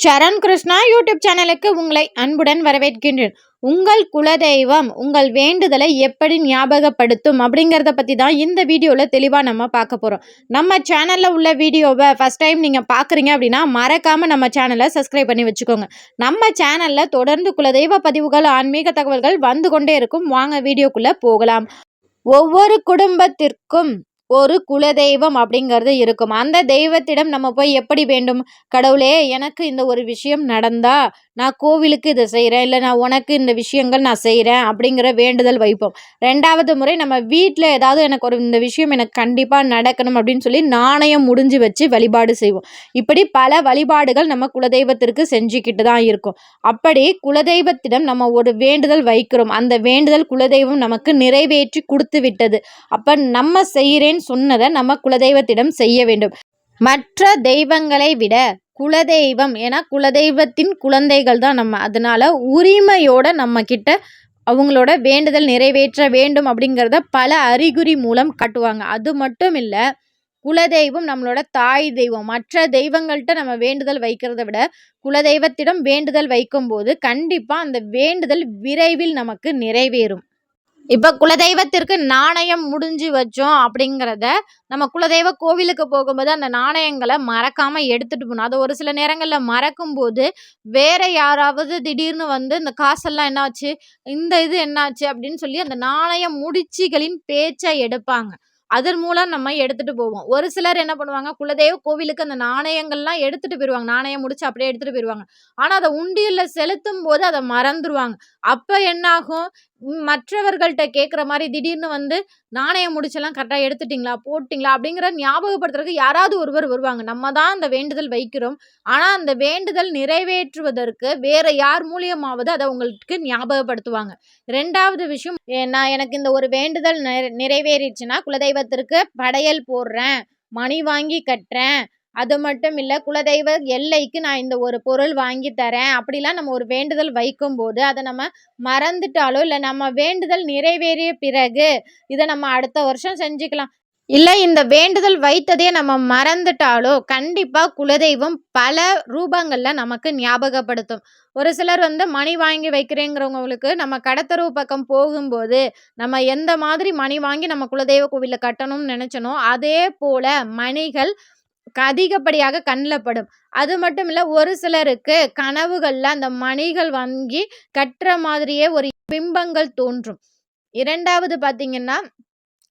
சரண் Krishna YouTube சேனலுக்கு உங்களை அன்புடன் வரவேற்கின்றேன். உங்கள் குலதெய்வம் உங்கள் வேண்டுதலை எப்படி ஞாபகப்படுத்தும் அப்படிங்கிறத பற்றி தான் இந்த வீடியோவில் தெளிவாக நம்ம பார்க்க போகிறோம். நம்ம சேனலில் உள்ள வீடியோவை ஃபஸ்ட் டைம் நீங்கள் பார்க்குறீங்க அப்படின்னா மறக்காமல் நம்ம சேனலை சப்ஸ்கிரைப் பண்ணி வச்சுக்கோங்க. நம்ம சேனலில் தொடர்ந்து குலதெய்வ பதிவுகள், ஆன்மீக தகவல்கள் வந்து கொண்டே இருக்கும். வாங்க வீடியோக்குள்ளே போகலாம். ஒவ்வொரு குடும்பத்திற்கும் ஒரு குலதெய்வம் அப்படிங்கிறது இருக்கும். அந்த தெய்வத்திடம் நம்ம போய் எப்படி வேண்டும், கடவுளே எனக்கு இந்த ஒரு விஷயம் நடந்தா நான் கோவிலுக்கு இதை செய்கிறேன், இல்லை நான் உனக்கு இந்த விஷயங்கள் நான் செய்கிறேன் அப்படிங்கிற வேண்டுதல் வைப்போம். ரெண்டாவது முறை நம்ம வீட்டில் ஏதாவது எனக்கு இந்த விஷயம் எனக்கு கண்டிப்பாக நடக்கணும் அப்படின்னு சொல்லி நாணயம் முடிஞ்சு வச்சு வழிபாடு செய்வோம். இப்படி பல வழிபாடுகள் நம்ம குலதெய்வத்திற்கு செஞ்சுக்கிட்டு தான் இருக்கும். அப்படி குலதெய்வத்திடம் நம்ம ஒரு வேண்டுதல் வைக்கிறோம். அந்த வேண்டுதல் குலதெய்வம் நமக்கு நிறைவேற்றி கொடுத்து விட்டது. அப்போ நம்ம செய்கிறேன்னு சொன்னதை நம்ம குலதெய்வத்திடம் செய்ய வேண்டும். மற்ற தெய்வங்களை விட குலதெய்வம், ஏன்னா குலதெய்வத்தின் குழந்தைகள் தான் நம்ம, அதனால உரிமையோட நம்ம கிட்ட அவங்களோட வேண்டுதல் நிறைவேற்ற வேண்டும் அப்படிங்கிறத பல அறிகுறி மூலம் காட்டுவாங்க. அது மட்டும் இல்லை, குலதெய்வம் நம்மளோட தாய் தெய்வம். மற்ற தெய்வங்கள்கிட்ட நம்ம வேண்டுதல் வைக்கிறத விட குலதெய்வத்திடம் வேண்டுதல் வைக்கும்போது கண்டிப்பாக அந்த வேண்டுதல் விரைவில் நமக்கு நிறைவேறும். இப்போ குலதெய்வத்திற்கு நாணயம் முடிஞ்சு வச்சோம் அப்படிங்கிறத நம்ம குலதெய்வ கோவிலுக்கு போகும்போது அந்த நாணயங்களை மறக்காமல் எடுத்துகிட்டு போகணும். அது ஒரு சில நேரங்களில் மறக்கும்போது வேற யாராவது திடீர்னு வந்து இந்த காசெல்லாம் என்னாச்சு, இந்த இது என்னாச்சு அப்படின்னு சொல்லி அந்த நாணய முடிச்சுகளின் பேச்சை எடுப்பாங்க. அதன் மூலம் நம்ம எடுத்துகிட்டு போவோம். ஒரு சிலர் என்ன பண்ணுவாங்க, குலதெய்வ கோவிலுக்கு அந்த நாணயங்கள்லாம் எடுத்துகிட்டு போயிடுவாங்க. நாணயம் முடிச்சு அப்படியே எடுத்துகிட்டு போயிடுவாங்க. ஆனால் அதை உண்டியலில் செலுத்தும் போது அதை மறந்துடுவாங்க. அப்போ என்னாகும், மற்றவர்கள்ட்ட கேட்குற மாதிரி திடீர்னு வந்து நாணயம் முடிச்செல்லாம் கரெக்டாக எடுத்துட்டிங்களா, போட்டிங்களா அப்படிங்கிற ஞாபகப்படுத்துறதுக்கு யாராவது ஒருவர் வருவாங்க. நம்ம தான் அந்த வேண்டுதல் வைக்கிறோம். ஆனால் அந்த வேண்டுதல் நிறைவேற்றுவதற்கு வேற யார் மூலியமாவது அதை உங்களுக்கு ஞாபகப்படுத்துவாங்க. ரெண்டாவது விஷயம், நான் எனக்கு இந்த ஒரு வேண்டுதல் நிறைவேறிடுச்சுன்னா குலதெய்வத்திற்கு படையல் போடுறேன், மணி வாங்கி கட்டுறேன், அது மட்டும் இல்லை குலதெய்வ எல்லைக்கு நான் இந்த ஒரு பொருள் வாங்கி தரேன் அப்படிலாம் நம்ம ஒரு வேண்டுதல் வைக்கும்போது அதை நம்ம மறந்துட்டாலோ, இல்லை நம்ம வேண்டுதல் நிறைவேறிய பிறகு இதை நம்ம அடுத்த வருஷம் செஞ்சுக்கலாம், இல்லை இந்த வேண்டுதல் வைத்ததே நம்ம மறந்துட்டாலோ கண்டிப்பாக குலதெய்வம் பல ரூபங்களில் நமக்கு ஞாபகப்படுத்தும். ஒரு சிலர் வந்து மணி வாங்கி வைக்கிறேங்கிறவங்களுக்கு நம்ம கடத்தரவு பக்கம் போகும்போது நம்ம எந்த மாதிரி மணி வாங்கி நம்ம குலதெய்வ கோவிலில் கட்டணும்னு நினச்சனோ அதே போல் மணிகள் அதிகப்படியாக கண்ணில் படும். அது மட்டும் இல்லை, ஒரு சிலருக்கு கனவுகளில் அந்த மணிகள் வாங்கி கட்டுற மாதிரியே ஒரு பிம்பங்கள் தோன்றும். இரண்டாவது பார்த்தீங்கன்னா,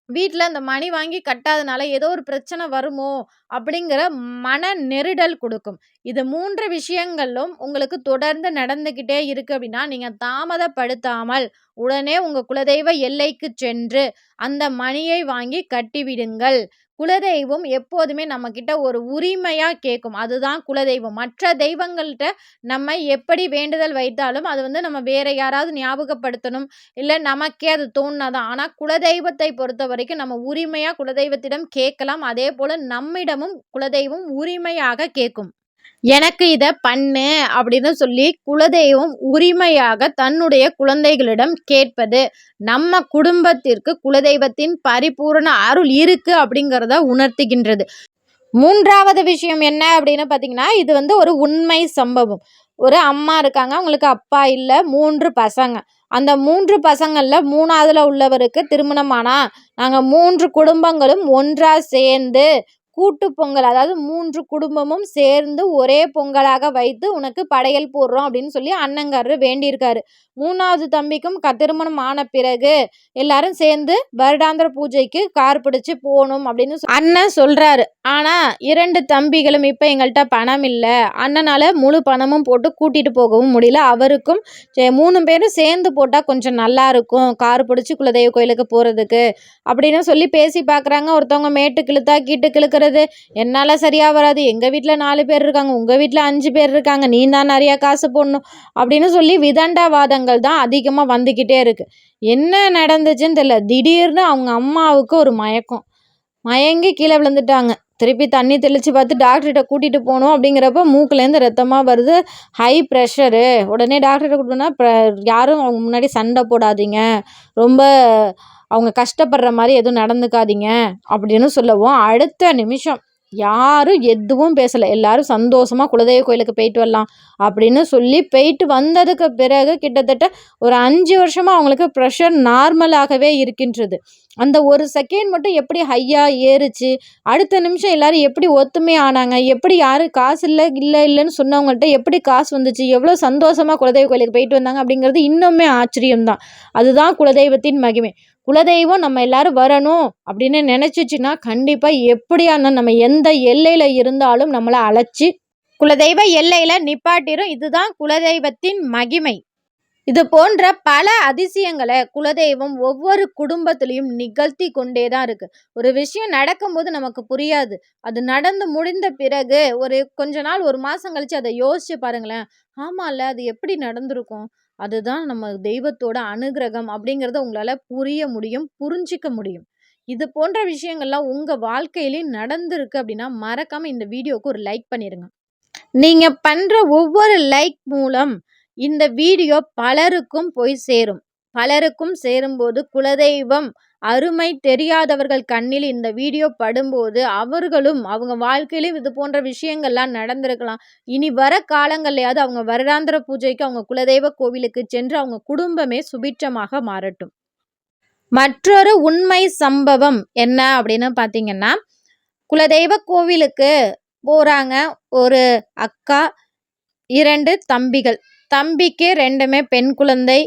வீட்டில் அந்த மணி வாங்கி கட்டாதனால ஏதோ ஒரு பிரச்சனை வருமோ அப்படிங்கிற மன நெருடல் கொடுக்கும். இது 3 விஷயங்களும் உங்களுக்கு தொடர்ந்து நடந்துக்கிட்டே இருக்கு அப்படின்னா நீங்கள் தாமதப்படுத்தாமல் உடனே உங்கள் குலதெய்வ எல்லைக்கு சென்று அந்த மணியை வாங்கி கட்டிவிடுங்கள். குலதெய்வம் எப்போதுமே நம்மக்கிட்ட ஒரு உரிமையாக கேட்கும். அதுதான் குலதெய்வம். மற்ற தெய்வங்கள்கிட்ட நம்ம எப்படி வேண்டுதல் வைத்தாலும் அது வந்து நம்ம வேற யாராவது ஞாபகப்படுத்தணும், இல்லை நமக்கே அது தோணுனாதான். ஆனால் குலதெய்வத்தை பொறுத்த வரைக்கும் நம்ம உரிமையாக குலதெய்வத்திடம் கேட்கலாம். அதே போல் நம்மிடமும் குலதெய்வம் உரிமையாக கேட்கும். எனக்கு இதை பண்ணு அப்படின்னு சொல்லி குலதெய்வம் உரிமையாக தன்னுடைய குழந்தைகளிடம் கேட்பது நம்ம குடும்பத்திற்கு குலதெய்வத்தின் பரிபூரண அருள் இருக்கு அப்படிங்கிறத உணர்த்துகின்றது. மூன்றாவது விஷயம் என்ன அப்படின்னு பார்த்தீங்கன்னா, இது வந்து ஒரு உண்மை சம்பவம். ஒரு அம்மா இருக்காங்க, அவங்களுக்கு அப்பா இல்லை, 3 பசங்க. அந்த 3 பசங்களில் 3ஆவதுல உள்ளவருக்கு திருமணம் ஆனால் நாங்கள் 3 குடும்பங்களும் ஒன்றாக சேர்ந்து கூட்டு பொங்கல், அதாவது 3 குடும்பமும் சேர்ந்து ஒரே பொங்கலாக வைத்து உனக்கு படையல் போடுறோம் அப்படின்னு சொல்லி அண்ணங்காரர் வேண்டியிருக்காரு. 3ஆவது தம்பிக்கும் திருமணம் ஆன பிறகு எல்லாரும் சேர்ந்து வருடாந்திர பூஜைக்கு கார் பிடிச்சு போகணும் அப்படின்னு அண்ணன் சொல்றாரு. ஆனால் 2 தம்பிகளும் இப்போ எங்கள்கிட்ட பணம் இல்லை, அண்ணனால் முழு பணமும் போட்டு கூட்டிகிட்டு போகவும் முடியல, அவருக்கும் 3 பேரும் சேர்ந்து போட்டால் கொஞ்சம் நல்லா இருக்கும் கார் பிடிச்சி குலதெய்வ கோயிலுக்கு போகிறதுக்கு அப்படின்னு சொல்லி பேசி பார்க்குறாங்க. ஒருத்தவங்க மேட்டு கிழுத்தா கீட்டு கிழுக்கிறது, என்னால் சரியாக வராது, எங்கள் வீட்டில் 4 பேர் இருக்காங்க, உங்கள் வீட்டில் 5 பேர் இருக்காங்க, நீ தான் நிறையா காசு போடணும் அப்படின்னு சொல்லி விதண்டாவாதங்கள் தான் அதிகமாக வந்துக்கிட்டே இருக்குது. என்ன நடந்துச்சுன்னு தெரியல, திடீர்னு அவங்க அம்மாவுக்கு ஒரு மயங்கி கீழே விழுந்துட்டாங்க. திருப்பி தண்ணி தெளித்து பார்த்து டாக்டர்கிட்ட கூட்டிகிட்டு போகணும் அப்படிங்கிறப்ப மூக்குலேருந்து ரத்தமாக வருது, ஹை ப்ரெஷரு. உடனே டாக்டர்கிட்ட கூட்டிட்டு யாரும் அவங்க முன்னாடி சண்டை போடாதீங்க, ரொம்ப அவங்க கஷ்டப்படுற மாதிரி எதுவும் நடந்துக்காதீங்க அப்படின்னு சொல்லவும் அடுத்த நிமிஷம் யாரும் எதுவும் பேசலை. எல்லாரும் சந்தோஷமாக குலதெய்வ கோயிலுக்கு போயிட்டு வரலாம் அப்படின்னு சொல்லி போயிட்டு வந்ததுக்கு பிறகு கிட்டத்தட்ட ஒரு 5 வருஷமாக அவங்களுக்கு ப்ரெஷர் நார்மலாகவே இருக்கின்றது. அந்த ஒரு செகண்ட் மட்டும் எப்படி ஹையாக ஏறுச்சு, அடுத்த நிமிஷம் எல்லாரும் எப்படி ஒத்துமை ஆனாங்க, எப்படி யாரும் காசு இல்லைன்னு சொன்னவங்கள்ட்ட எப்படி காசு வந்துச்சு, எவ்வளோ சந்தோஷமாக குலதெய்வ கோயிலுக்கு போயிட்டு வந்தாங்க அப்படிங்கிறது இன்னுமே ஆச்சரியம்தான். அதுதான் குலதெய்வத்தின் மகிமை. குலதெய்வம் நம்ம எல்லாரும் வரணும் அப்படின்னு நினைச்சிச்சுன்னா கண்டிப்பாக எப்படியா இருந்தாலும் நம்ம எந்த எல்லையில் இருந்தாலும் நம்மளை அழைச்சி குலதெய்வ எல்லையில் நிப்பாட்டிரும். இதுதான் குலதெய்வத்தின் மகிமை. இது போன்ற பல அதிசயங்களை குலதெய்வம் ஒவ்வொரு குடும்பத்திலையும் நிகழ்த்தி கொண்டே தான் இருக்கு. ஒரு விஷயம் நடக்கும்போது நமக்கு புரியாது. அது நடந்து முடிந்த பிறகு ஒரு கொஞ்ச நாள், ஒரு மாசம் கழிச்சு அதை யோசிச்சு பாருங்களேன். ஆமால, அது எப்படி நடந்திருக்கும்? அதுதான் நம்ம தெய்வத்தோட அனுகிரகம் அப்படிங்கிறத உங்களால புரிய முடியும், புரிஞ்சிக்க முடியும். இது போன்ற விஷயங்கள்லாம் உங்க வாழ்க்கையிலையும் நடந்திருக்கு அப்படின்னா மறக்காம இந்த வீடியோக்கு ஒரு லைக் பண்ணிருங்க. நீங்க பண்ற ஒவ்வொரு லைக் மூலம் இந்த வீடியோ பலருக்கும் போய் சேரும். பலருக்கும் சேரும்போது குலதெய்வம் அருமை தெரியாதவர்கள் கண்ணில் இந்த வீடியோ படும்போது அவர்களும் அவங்க வாழ்க்கையிலும் இது போன்ற விஷயங்கள்லாம் நடந்திருக்கலாம். இனி வர காலங்கள்லையாவது அவங்க வருடாந்திர பூஜைக்கு அவங்க குலதெய்வ கோவிலுக்கு சென்று அவங்க குடும்பமே சுபிட்சமாக மாறட்டும். மற்றொரு உண்மை சம்பவம் என்ன அப்படின்னு பார்த்தீங்கன்னா, குலதெய்வ கோவிலுக்கு போகிறாங்க. ஒரு அக்கா, 2 தம்பிகள். தம்பிக்கு 2மே பெண் குழந்தை,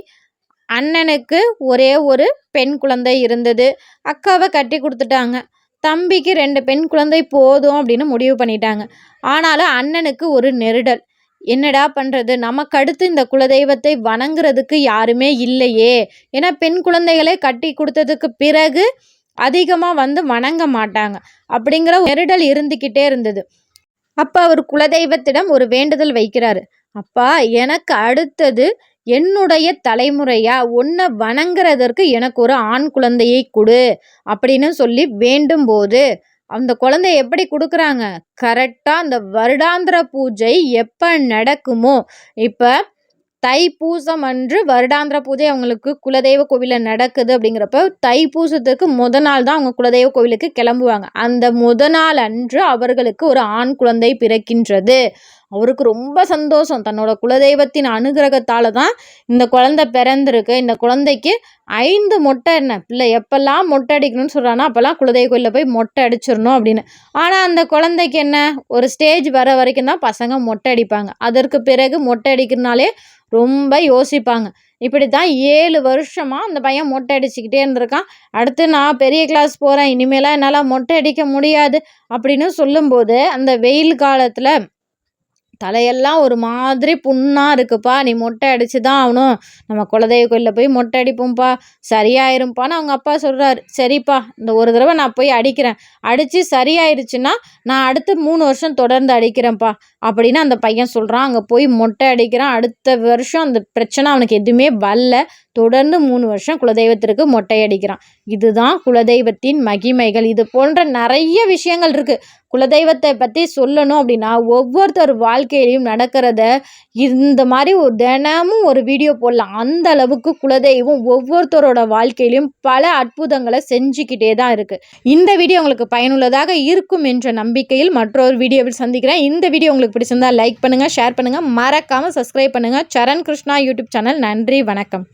அண்ணனுக்கு ஒரே ஒரு பெண் குழந்தை இருந்தது. அக்காவை கட்டி கொடுத்துட்டாங்க. தம்பிக்கு 2 பெண் குழந்தை போதும் அப்படின்னு முடிவு பண்ணிட்டாங்க. ஆனாலும் அண்ணனுக்கு ஒரு நெருடல். என்னடா பண்ணுறது, நமக்கு அடுத்து இந்த குலதெய்வத்தை வணங்குறதுக்கு யாருமே இல்லையே. ஏன்னா பெண் குழந்தைகளை கட்டி கொடுத்ததுக்கு பிறகு அதிகமாக வணங்க மாட்டாங்க அப்படிங்கிற நெருடல் இருந்துக்கிட்டே இருந்தது. அப்போ அவர் குலதெய்வத்திடம் ஒரு வேண்டுதல் வைக்கிறாரு. அப்பா, எனக்கு அடுத்தது என்னுடைய தலைமுறையா உன்னை வணங்குறதற்கு எனக்கு ஒரு ஆண் குழந்தையை கொடு அப்படின்னு சொல்லி வேண்டும் போது அந்த குழந்தைய எப்படி கொடுக்குறாங்க? கரெக்டாக அந்த வருடாந்திர பூஜை எப்போ நடக்குமோ, இப்போ தைப்பூசம் அன்று வருடாந்திர பூஜை அவங்களுக்கு குலதெய்வ கோவிலில் நடக்குது அப்படிங்கிறப்ப தைப்பூசத்துக்கு நாள் தான் அவங்க குலதெய்வ கோவிலுக்கு கிளம்புவாங்க. அந்த நாள் அன்று அவர்களுக்கு ஒரு ஆண் குழந்தை பிறக்கின்றது. அவருக்கு ரொம்ப சந்தோஷம். தன்னோட குலதெய்வத்தின் அனுகிரகத்தால் தான் இந்த குழந்தை பிறந்திருக்கு. இந்த குழந்தைக்கு 5 மொட்டை பிள்ளை எப்பெல்லாம் மொட்டை அடிக்கணும்னு சொல்கிறானோ அப்போல்லாம் குலதெய்வ கோயிலில் போய் மொட்டை அடிச்சிடணும் அப்படின்னு. ஆனால் அந்த குழந்தைக்கு என்ன, ஒரு ஸ்டேஜ் வர வரைக்கும் தான் பசங்க மொட்டை அடிப்பாங்க. அதற்கு பிறகு மொட்டை அடிக்கிறனாலே ரொம்ப யோசிப்பாங்க. இப்படி தான் 7 வருஷமாக அந்த பையன் மொட்டை அடிச்சுக்கிட்டே இருந்திருக்கான். அடுத்து நான் பெரிய கிளாஸ் போகிறேன், இனிமேலாம் என்னால் மொட்டை அடிக்க முடியாது அப்படின்னு சொல்லும்போது அந்த வெயில் காலத்தில் தலையெல்லாம் ஒரு மாதிரி புண்ணாக இருக்குப்பா, நீ மொட்டை அடித்து தான் ஆகணும், நம்ம குலதெய்வ கோயிலில் போய் மொட்டை அடிப்போம்ப்பா, சரியாயிரும்ப்பான்னு அவங்க அப்பா சொல்கிறாரு. சரிப்பா, இந்த ஒரு தடவை நான் போய் அடிக்கிறேன், அடித்து சரியாயிருச்சுன்னா நான் அடுத்து 3 வருஷம் தொடர்ந்து அடிக்கிறேன்ப்பா அப்படின்னு அந்த பையன் சொல்கிறான். அங்கே போய் மொட்டை அடிக்கிறான். அடுத்த வருஷம் அந்த பிரச்சனை அவனுக்கு எதுவுமே வரல. தொடர்ந்து 3 வருஷம் குலதெய்வத்திற்கு மொட்டை அடிக்கிறான். இதுதான் குலதெய்வத்தின் மகிமைகள். இது போன்ற நிறைய விஷயங்கள் இருக்குது. குலதெய்வத்தை பற்றி சொல்லணும் அப்படின்னா ஒவ்வொருத்தர் வாழ்க்கையிலையும் நடக்கிறத இந்த மாதிரி தினமும் ஒரு வீடியோ போடலாம். அந்த அளவுக்கு குலதெய்வம் ஒவ்வொருத்தரோட வாழ்க்கையிலையும் பல அற்புதங்களை செஞ்சுக்கிட்டே தான் இருக்குது. இந்த வீடியோ உங்களுக்கு பயனுள்ளதாக இருக்கும் என்ற நம்பிக்கையில் மற்றொரு வீடியோவில் சந்திக்கிறேன். இந்த வீடியோ உங்களுக்கு பிடிச்சிருந்தா லைக் பண்ணுங்கள், ஷேர் பண்ணுங்கள், மறக்காமல் சப்ஸ்கிரைப் பண்ணுங்கள். சரண் கிருஷ்ணா யூடியூப் சேனல். நன்றி, வணக்கம்.